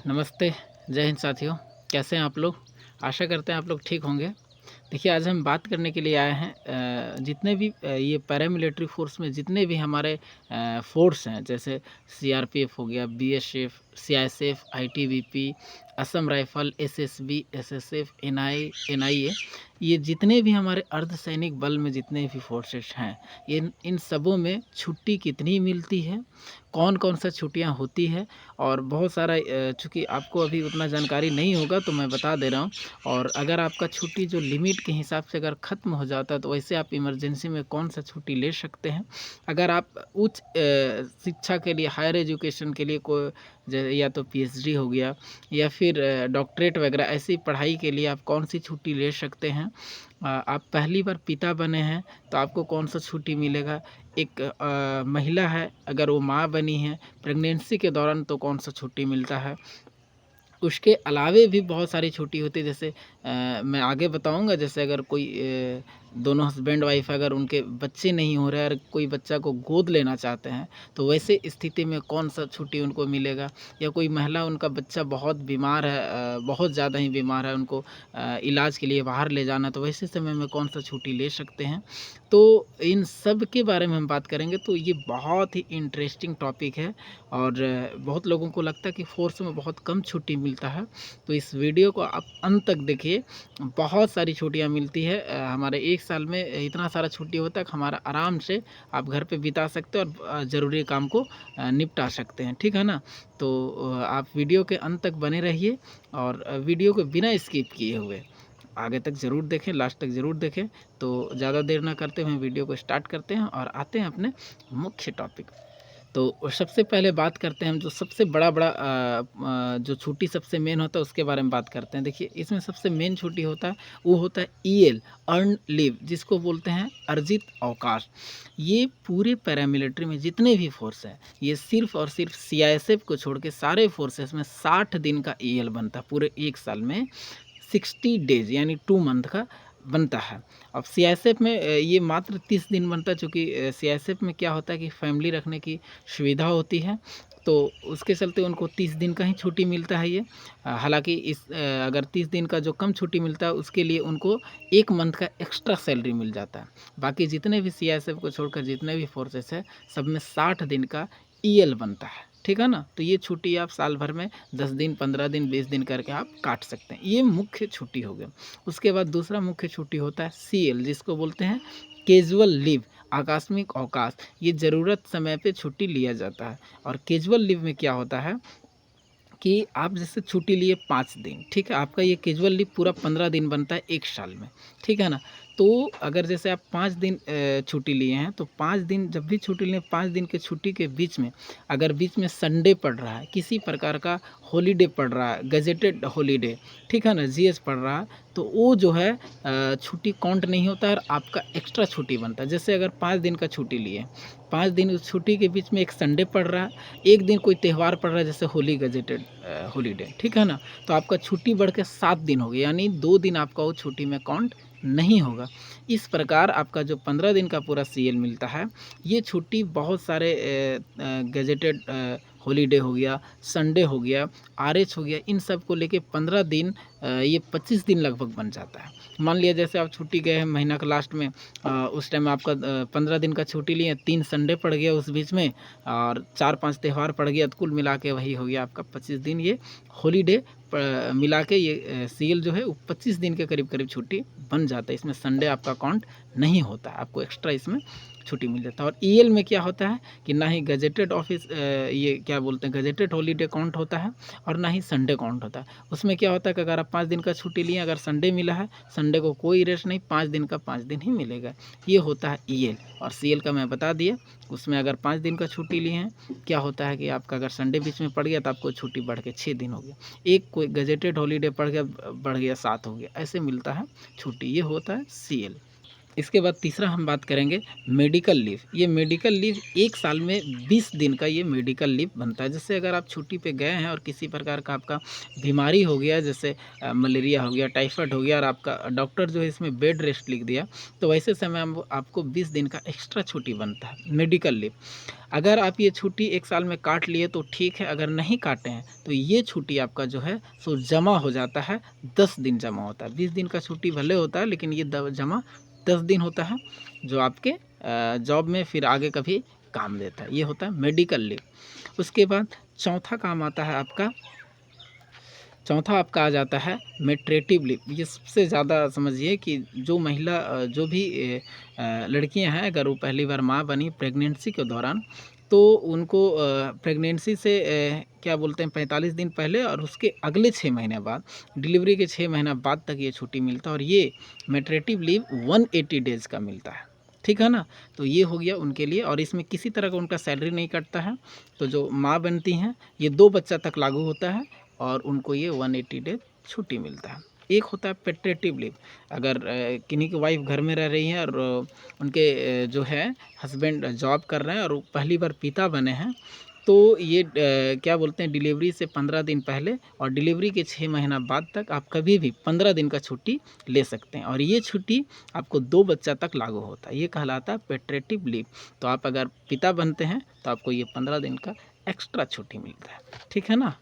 नमस्ते, जय हिंद साथियों। कैसे हैं आप लोग? आशा करते हैं आप लोग ठीक होंगे। देखिए, आज हम बात करने के लिए आए हैं जितने भी ये पैरामिलिट्री फ़ोर्स में जितने भी हमारे फ़ोर्स हैं, जैसे सीआरपीएफ़ हो गया, BSF, CISF, ITBP, Assam rifle, SSB, SSF, NIA, ये जितने भी हमारे अर्धसैनिक बल में जितने भी फ़ोर्सेस हैं, इन इन सबों में छुट्टी कितनी मिलती है, कौन-कौन सा छुट्टियाँ होती है और बहुत सारा चूँकि आपको अभी उतना जानकारी नहीं होगा तो मैं बता दे रहा हूँ। और अगर आपका छुट्टी जो लिमिट के हिसाब से अगर ख़त्म हो जाता है तो वैसे आप इमरजेंसी में कौन-सा छुट्टी ले सकते हैं। अगर आप उच्च शिक्षा के लिए हायर एजुकेशन के लिए कोई या तो पीएचडी हो गया या फिर डॉक्टरेट वगैरह ऐसी पढ़ाई के लिए आप कौन-सी छुट्टी ले सकते हैं। आप पहली बार पिता बने हैं तो आपको कौन-सा छुट्टी मिलेगा। एक महिला है, अगर वो माँ बनी है प्रेगनेंसी के दौरान तो कौन-सा छुट्टी मिलता है। उसके अलावे भी बहुत सारी छुट्टी होती है, जैसे मैं आगे बताऊँगा। जैसे अगर कोई दोनों हस्बैंड वाइफ अगर उनके बच्चे नहीं हो रहे हैं और कोई बच्चा को गोद लेना चाहते हैं, तो वैसे स्थिति में कौन-सा छुट्टी उनको मिलेगा। या कोई महिला उनका बच्चा बहुत बीमार है, बहुत ज़्यादा ही बीमार है, उनको इलाज के लिए बाहर ले जाना है, तो वैसे समय में कौन-सा छुट्टी ले सकते हैं। तो इन सब के बारे में हम बात करेंगे, तो ये बहुत ही इंटरेस्टिंग टॉपिक है और बहुत लोगों को लगता है कि फ़ोर्स में बहुत कम छुट्टी मिलता है। तो इस वीडियो को आप अंत तक देखिए, बहुत सारी छुट्टियाँ मिलती है। हमारे 1 साल में इतना सारा छुट्टी होता है कि हमारा आराम से आप घर पे बिता सकते हो और ज़रूरी काम को निपटा सकते हैं, ठीक है ना? तो आप वीडियो के अंत तक बने रहिए और वीडियो को बिना स्किप किए हुए आगे तक ज़रूर देखें, लास्ट तक ज़रूर देखें। तो ज़्यादा देर ना करते हुए वीडियो को स्टार्ट करते हैं और आते हैं अपने मुख्य टॉपिक। तो सबसे पहले बात करते हैं हम जो सबसे बड़ा जो छुट्टी सबसे मेन होता है उसके बारे में बात करते हैं। देखिए, इसमें सबसे मेन छुट्टी होता है वो होता है ईएल, अर्न्ड लीव, जिसको बोलते हैं अर्जित अवकाश। ये पूरे पैरामिलिट्री में जितने भी फ़ोर्स हैं, ये सिर्फ़ और सिर्फ़ सीआईएसएफ को छोड़ के सारे फ़ोर्सेस में 60 दिन का ईएल बनता है। पूरे 1 साल में 60 डेज़ यानी 2 मंथ का बनता है। अब सीआईएसएफ में ये मात्र 30 दिन बनता है, चूँकि सीआईएसएफ में क्या होता है कि फैमिली रखने की सुविधा होती है, तो उसके चलते उनको 30 दिन का ही छुट्टी मिलता है ये। हालाँकि अगर 30 दिन का जो कम छुट्टी मिलता है उसके लिए उनको 1 मंथ का एक्स्ट्रा सैलरी मिल जाता है। बाकी जितने भी सीआईएसएफ को छोड़कर जितने भी फ़ोर्सेस हैं, सब में 60 दिन का ईएल बनता है, ठीक है ना? तो ये छुट्टी आप साल भर में 10 दिन, 15 दिन, 20 दिन करके आप काट सकते हैं। ये मुख्य छुट्टी हो गया। उसके बाद दूसरा मुख्य छुट्टी होता है सीएल, जिसको बोलते हैं कैज़ुअल लीव, आकस्मिक अवकाश। ये ज़रूरत समय पे छुट्टी लिया जाता है। और कैज़ुअल लीव में क्या होता है कि आप जैसे छुट्टी लिए 5 दिन, ठीक है? आपका ये कैज़ुअल लीव पूरा 15 दिन बनता है 1 साल में, ठीक है ना? तो अगर जैसे आप 5 दिन छुट्टी लिए हैं, तो 5 दिन जब भी छुट्टी लें, 5 दिन की छुट्टी के बीच में अगर बीच में संडे पड़ रहा है, किसी प्रकार का हॉलिडे पड़ रहा है, गज़ेटेड हॉलिडे, ठीक है ना? जीएस पड़ रहा है, तो वो जो है छुट्टी काउंट नहीं होता है और आपका एक्स्ट्रा छुट्टी बनता है। जैसे अगर 5 दिन का छुट्टी लिए, 5 दिन उस छुट्टी के बीच में एक संडे पड़ रहा है, एक दिन कोई त्योहार पड़ रहा है जैसे होली गजेटेड हॉलीडे, ठीक है ना? तो आपका छुट्टी बढ़ के 7 दिन हो गया, यानी 2 दिन आपका वो छुट्टी में काउंट नहीं होगा। इस प्रकार आपका जो 15 दिन का पूरा सीएल मिलता है, ये छुट्टी बहुत सारे गजेटेड हॉलीडे हो गया, संडे हो गया, आरएच हो गया, इन सब को लेके 15 दिन ये 25 दिन लगभग बन जाता है। मान लिया जैसे आप छुट्टी गए हैं महीना के लास्ट में, उस टाइम आपका 15 दिन का छुट्टी लिए, 3 संडे पड़ गया उस बीच में और 4-5 त्योहार पड़ गया, तो कुल मिला के वही हो गया आपका 25 दिन। ये हॉलीडे मिला के ये सीएल जो है वो 25 दिन के करीब-करीब छुट्टी बन जाता है। इसमें संडे आपका काउंट नहीं होता है, आपको एक्स्ट्रा इसमें छुट्टी मिल जाता है। और ईएल में क्या होता है कि ना ही गजेटेड ऑफिस ये क्या बोलते हैं गजेटेड हॉलीडे काउंट होता है और ना ही संडे काउंट होता है। उसमें क्या होता है कि अगर आप 5 दिन का छुट्टी लिए, अगर संडे मिला है, संडे को कोई रेस्ट नहीं, 5 दिन का 5 दिन ही मिलेगा। ये होता है ईएल। और सीएल का मैं बता दिया, उसमें अगर 5 दिन का छुट्टी लिए हैं, क्या होता है कि आपका अगर संडे बीच में पड़ गया तो आपको छुट्टी बढ़ के 6 दिन हो गया। एक कोई गजेटेड हॉलीडे पड़ गया, बढ़ गया 7 हो गया, ऐसे मिलता है छुट्टी। ये होता है सीएल। इसके बाद तीसरा हम बात करेंगे मेडिकल लीव। ये मेडिकल लीव 1 साल में 20 दिन का ये मेडिकल लीव बनता है। जैसे अगर आप छुट्टी पे गए हैं और किसी प्रकार का आपका बीमारी हो गया, जैसे मलेरिया हो गया, टाइफाइड हो गया, और आपका डॉक्टर जो है इसमें बेड रेस्ट लिख दिया, तो वैसे समय हम आपको 20 दिन का एक्स्ट्रा छुट्टी बनता है मेडिकल लीव। अगर आप ये छुट्टी 1 साल में काट लिए तो ठीक है, अगर नहीं काटे हैं तो ये छुट्टी आपका जो है सो जमा हो जाता है, 10 दिन जमा होता है। 20 दिन का छुट्टी भले होता है, लेकिन ये जमा 10 दिन होता है, जो आपके जॉब में फिर आगे कभी काम देता है। ये होता है मेडिकल लीव। उसके बाद चौथा आपका आ जाता है मैटरनिटी लीव। ये सबसे ज़्यादा समझिए कि जो महिला जो भी लड़कियां हैं, अगर वो पहली बार माँ बनी प्रेगनेंसी के दौरान, तो उनको प्रेगनेंसी से क्या बोलते हैं 45 दिन पहले और उसके अगले 6 महीने बाद, डिलीवरी के 6 महीना बाद तक ये छुट्टी मिलता है। और ये मैटरनिटी लीव 180 डेज़ का मिलता है, ठीक है ना। तो ये हो गया उनके लिए, और इसमें किसी तरह का उनका सैलरी नहीं कटता है। तो जो माँ बनती हैं, ये 2 बच्चा तक लागू होता है और उनको ये 180 डेज छुट्टी मिलता है। एक होता है पैटर्निटी लीव। अगर किन्हीं की वाइफ घर में रह रही हैं और उनके जो है हस्बैंड जॉब कर रहे हैं और वो पहली बार पिता बने हैं, तो ये क्या बोलते हैं डिलीवरी से 15 दिन पहले और डिलीवरी के 6 महीना बाद तक आप कभी भी 15 दिन का छुट्टी ले सकते हैं, और ये छुट्टी आपको 2 बच्चा तक लागू होता है। ये कहलाता है पैटर्निटी लीव। तो आप अगर पिता बनते हैं तो आपको ये 15 दिन का एक्स्ट्रा छुट्टी मिलता है, ठीक है ना।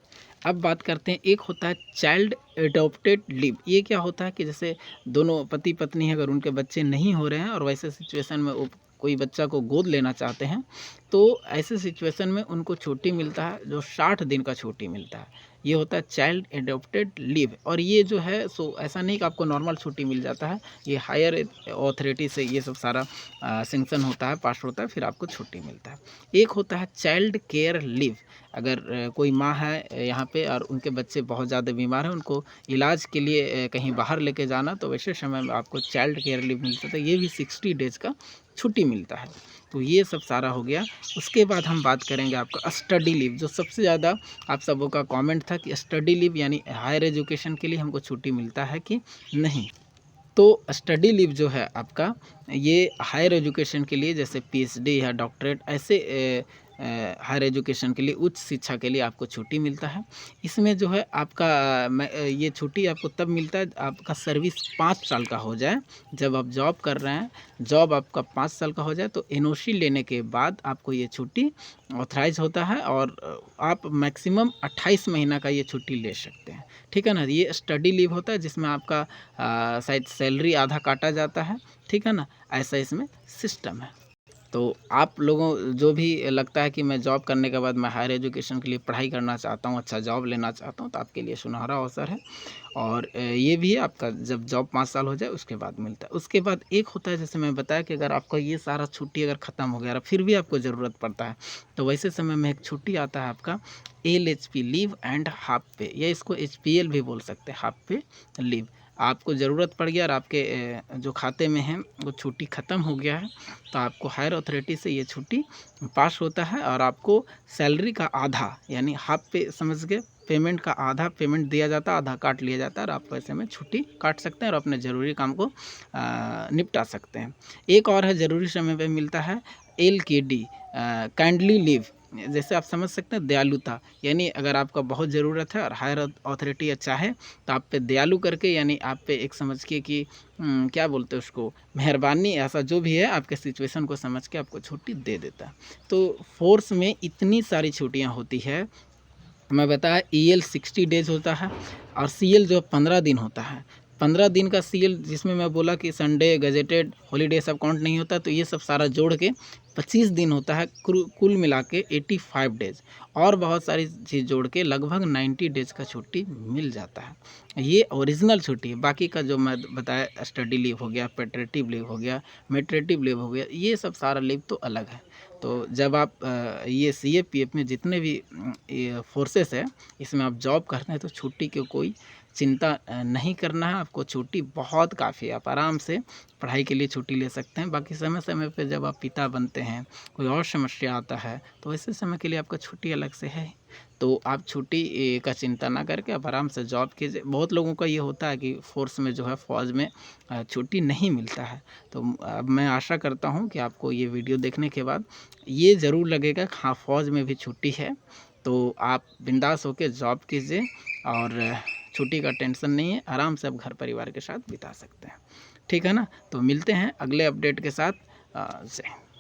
अब बात करते हैं, एक होता है चाइल्ड एडॉप्टेड लीव। ये क्या होता है कि जैसे दोनों पति पत्नी हैं, अगर उनके बच्चे नहीं हो रहे हैं और वैसे सिचुएशन में वो कोई बच्चा को गोद लेना चाहते हैं, तो ऐसे सिचुएशन में उनको छुट्टी मिलता है, जो 60 दिन का छुट्टी मिलता है। ये होता है चाइल्ड एडॉप्टेड लीव। और ये जो है सो ऐसा नहीं कि आपको नॉर्मल छुट्टी मिल जाता है, ये हायर अथॉरिटी से ये सब सारा सेंक्शन होता है, पास होता है, फिर आपको छुट्टी मिलता है। एक होता है चाइल्ड केयर लीव। अगर कोई माँ है यहाँ पे और उनके बच्चे बहुत ज़्यादा बीमार हैं, उनको इलाज के लिए कहीं बाहर लेके जाना, तो वैसे समय में आपको चाइल्ड केयर लीव मिलता है। ये भी 60 डेज़ का छुट्टी मिलता है। तो ये सब सारा हो गया। उसके बाद हम बात करेंगे आपका स्टडी लीव, जो सबसे ज़्यादा आप सबों का कमेंट था कि स्टडी लीव यानी हायर एजुकेशन के लिए हमको छुट्टी मिलता है कि नहीं। तो स्टडी लीव जो है आपका, ये हायर एजुकेशन के लिए, जैसे पीएचडी या डॉक्टरेट, ऐसे हायर एजुकेशन के लिए, उच्च शिक्षा के लिए आपको छुट्टी मिलता है। इसमें जो है आपका ये छुट्टी आपको तब मिलता है आपका सर्विस 5 साल का हो जाए। जब आप जॉब कर रहे हैं, जॉब आपका 5 साल का हो जाए, तो एनओसी लेने के बाद आपको ये छुट्टी ऑथराइज होता है, और आप मैक्सिमम 28 महीना का ये छुट्टी ले सकते हैं, ठीक है ना। ये स्टडी लीव होता है, जिसमें आपका शायद सैलरी आधा काटा जाता है, ठीक है ना। ऐसा इसमें सिस्टम है। तो आप लोगों जो भी लगता है कि मैं जॉब करने के बाद मैं हायर एजुकेशन के लिए पढ़ाई करना चाहता हूँ, अच्छा जॉब लेना चाहता हूँ, तो आपके लिए सुनहरा अवसर है। और ये भी है आपका, जब जॉब 5 साल हो जाए उसके बाद मिलता है। उसके बाद एक होता है, जैसे मैं बताया कि अगर आपका ये सारा छुट्टी अगर ख़त्म हो गया और फिर भी आपको ज़रूरत पड़ता है, तो वैसे समय में एक छुट्टी आता है आपका LHP लीव एंड हाफ पे, या इसको HPL भी बोल सकते हैं, हाफ पे लीव। आपको ज़रूरत पड़ गया और आपके जो खाते में है वो छुट्टी ख़त्म हो गया है, तो आपको हायर अथॉरिटी से ये छुट्टी पास होता है, और आपको सैलरी का आधा यानी हाफ पे, समझ गए, पेमेंट का आधा पेमेंट दिया जाता है, आधा काट लिया जाता है, और आप ऐसे में छुट्टी काट सकते हैं और अपने ज़रूरी काम को निपटा सकते हैं। एक और है, ज़रूरी समय पे मिलता है LKD काइंडली लीव। जैसे आप समझ सकते हैं दयालुता, यानी अगर आपका बहुत ज़रूरत है और हायर अथॉरिटी चाहे तो आप पे दयालु करके, यानी आप पे एक समझ के कि क्या बोलते हैं उसको, मेहरबानी, ऐसा जो भी है, आपके सिचुएशन को समझ के आपको छुट्टी दे देता है। तो फोर्स में इतनी सारी छुट्टियां होती है। मैं बताया EL 60 डेज़ होता है, और CL जो 15 दिन होता है। 15 दिन का CL, जिसमें मैं बोला कि संडे गजेटेड हॉलीडे सब काउंट नहीं होता, तो ये सब सारा जोड़ के 25 दिन होता है, कुल मिला के 85 डेज़, और बहुत सारी चीज़ जोड़ के लगभग 90 डेज़ का छुट्टी मिल जाता है। ये ओरिजिनल छुट्टी है। बाकी का जो मैं बताया, स्टडी लीव हो गया, पैटर्निटी लीव हो गया, मैटरनिटी लीव हो गया, ये सब सारा लीव तो अलग है। तो जब आप ये CAPF में जितने भी ये फोर्सेस है, इसमें आप जॉब करते हैं, तो छुट्टी की कोई चिंता नहीं करना है आपको। छुट्टी बहुत काफ़ी है, आप आराम से पढ़ाई के लिए छुट्टी ले सकते हैं। बाकी समय समय पे जब आप पिता बनते हैं, कोई और समस्या आता है, तो ऐसे समय के लिए आपका छुट्टी अलग से है। तो आप छुट्टी का चिंता ना करके आप आराम से जॉब कीजिए। बहुत लोगों का ये होता है कि फ़ोर्स में जो है फ़ौज में छुट्टी नहीं मिलता है। तो अब मैं आशा करता हूँ कि आपको ये वीडियो देखने के बाद ये ज़रूर लगेगा कि हाँ, फ़ौज में भी छुट्टी है। तो आप बिंदास होके जॉब कीजिए और छुट्टी का टेंशन नहीं है, आराम से आप घर परिवार के साथ बिता सकते हैं। ठीक है ना? तो मिलते हैं अगले अपडेट के साथ। जय हिंद।